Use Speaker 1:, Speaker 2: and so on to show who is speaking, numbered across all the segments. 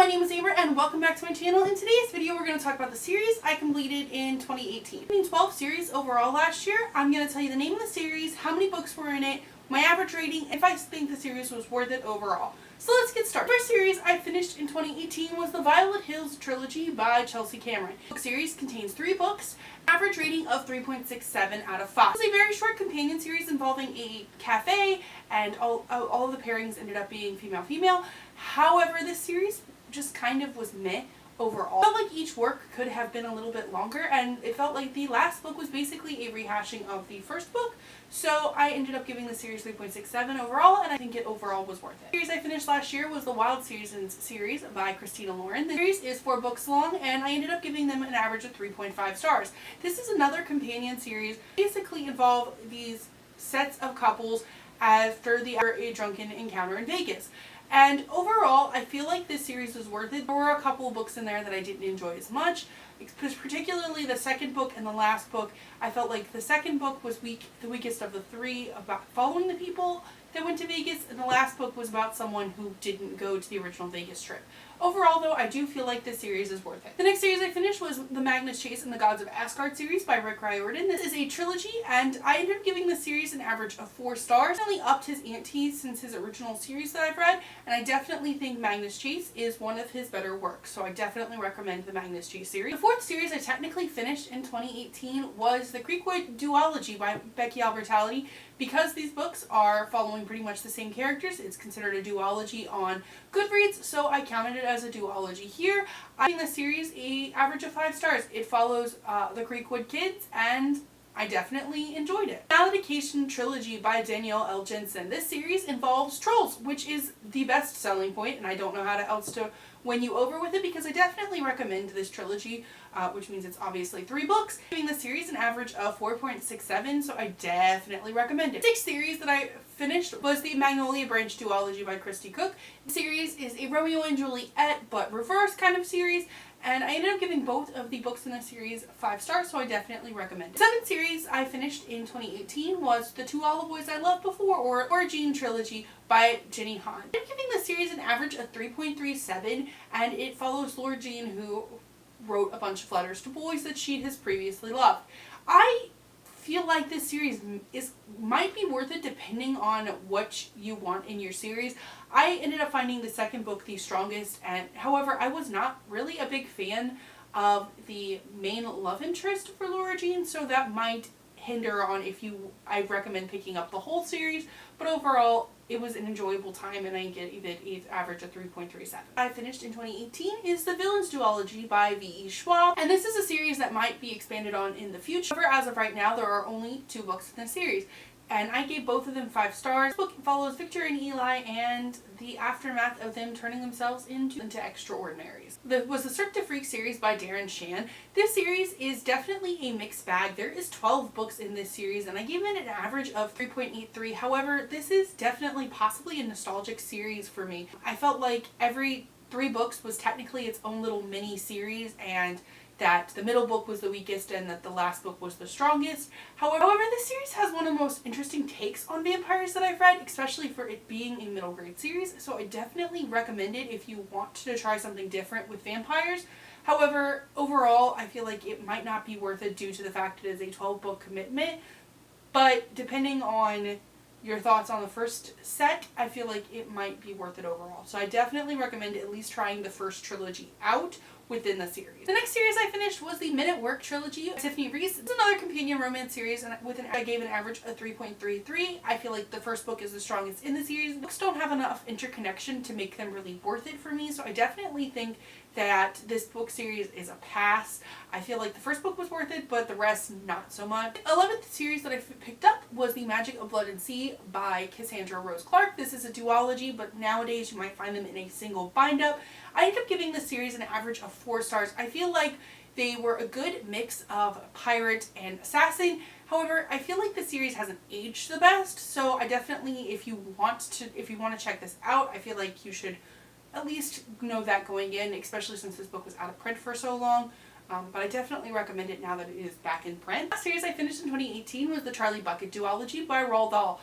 Speaker 1: my name is Amber and welcome back to my channel. In today's video we're going to talk about the series I completed in 2018. I mean 12 series overall last year. I'm going to tell you the name of the series, how many books were in it, my average rating, and if I think the series was worth it overall. So let's get started. The first series I finished in 2018 was the Violet Hills Trilogy by Chelsea Cameron. The book series contains 3 books, average rating of 3.67 out of 5. It was a very short companion series involving a cafe, and all of the pairings ended up being female-female. However, this series just kind of was meh overall. I felt like each work could have been a little bit longer, and it felt like the last book was basically a rehashing of the first book, so I ended up giving the series 3.67 overall, and I think it overall was worth it. The series I finished last year was the Wild Seasons series by Christina Lauren. The series is 4 books long, and I ended up giving them an average of 3.5 stars. This is another companion series. Basically involve these sets of couples after a drunken encounter in Vegas. And overall, I feel like this series was worth it. There were a couple of books in there that I didn't enjoy as much, particularly the second book and the last book. I felt like the second book was the weakest of the 3, about following the people that went to Vegas, and the last book was about someone who didn't go to the original Vegas trip. Overall, though, I do feel like this series is worth it. The next series I finished was the Magnus Chase and the Gods of Asgard series by Rick Riordan. This is a trilogy, and I ended up giving the series an average of 4 stars. He definitely upped his ante since his original series that I've read, and I definitely think Magnus Chase is one of his better works, so I definitely recommend the Magnus Chase series. The 4th series I technically finished in 2018 was the Creekwood Duology by Becky Albertalli. Because these books are following pretty much the same characters, it's considered a duology on Goodreads, so I counted it as a duology here. I think the series an average of 5 stars. It follows the Creekwood kids, and I definitely enjoyed it. Maledication Trilogy by Danielle L. Jensen. This series involves trolls, which is the best selling point, and I don't know how else to win you over with it, because I definitely recommend this trilogy, which means it's obviously 3 books, giving the series an average of 4.67, so I definitely recommend it. The 6th series that I finished was the Magnolia Branch Duology by Christy Cook. The series is a Romeo and Juliet, but reverse kind of series, and I ended up giving both of the books in the series 5 stars, so I definitely recommend it. The 7th series I finished in 2018 was the To All the Boys I Loved Before, or Laura Jean Trilogy by Jenny Han. I'm giving the series an average of 3.37, and it follows Laura Jean, who wrote a bunch of letters to boys that she has previously loved. I feel like this series might be worth it depending on what you want in your series. I ended up finding the second book the strongest, and however, I was not really a big fan of the main love interest for Laura Jean, so that might hinder on I recommend picking up the whole series, but overall it was an enjoyable time, and I gave it an average of 3.37. I finished in 2018 is the Villains Duology by V.E. Schwab, and this is a series that might be expanded on in the future. However, as of right now, there are only 2 books in the series, and I gave both of them 5 stars. This book follows Victor and Eli and the aftermath of them turning themselves into extraordinaries. There was the Cirque du Freak series by Darren Shan. This series is definitely a mixed bag. There is 12 books in this series, and I gave it an average of 3.83. However, this is definitely possibly a nostalgic series for me. I felt like every 3 books was technically its own little mini series, and that the middle book was the weakest and that the last book was the strongest. However, this series has one of the most interesting takes on vampires that I've read, especially for it being a middle grade series, so I definitely recommend it if you want to try something different with vampires. However, overall, I feel like it might not be worth it due to the fact it is a 12-book commitment, but depending on your thoughts on the first set, I feel like it might be worth it overall. So I definitely recommend at least trying the first trilogy out within the series. The next series I finished was the Men at Work Trilogy by Tiffany Reese. It's another companion romance series, and I gave an average of 3.33. I feel like the first book is the strongest in the series. The books don't have enough interconnection to make them really worth it for me, so I definitely think that this book series is a pass. I feel like the first book was worth it, but the rest not so much. The 11th series that I picked up was The Magic of Blood and Sea by Cassandra Rose Clark. This is a duology, but nowadays you might find them in a single bind-up. I ended up giving the series an average of 4 stars. I feel like they were a good mix of pirate and assassin. However, I feel like the series hasn't aged the best, so I definitely, if you want to check this out, I feel like you should at least know that going in, especially since this book was out of print for so long. But I definitely recommend it now that it is back in print. The last series I finished in 2018 was the Charlie Bucket Duology by Roald Dahl.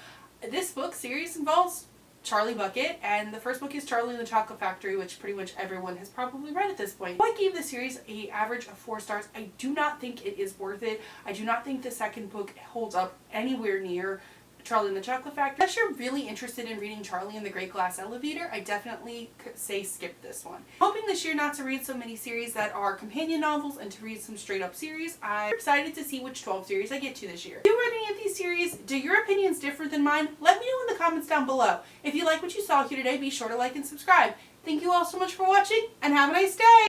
Speaker 1: This book series involves Charlie Bucket, and the first book is Charlie and the Chocolate Factory, which pretty much everyone has probably read at this point. I gave the series an average of 4 stars. I do not think it is worth it. I do not think the second book holds up anywhere near Charlie and the Chocolate Factory. Unless you're really interested in reading Charlie and the Great Glass Elevator, I definitely could say skip this one. Hoping this year not to read so many series that are companion novels and to read some straight up series. I'm excited to see which 12 series I get to this year. If you read any of these series, do your opinions differ than mine? Let me know in the comments down below. If you like what you saw here today, be sure to like and subscribe. Thank you all so much for watching, and have a nice day!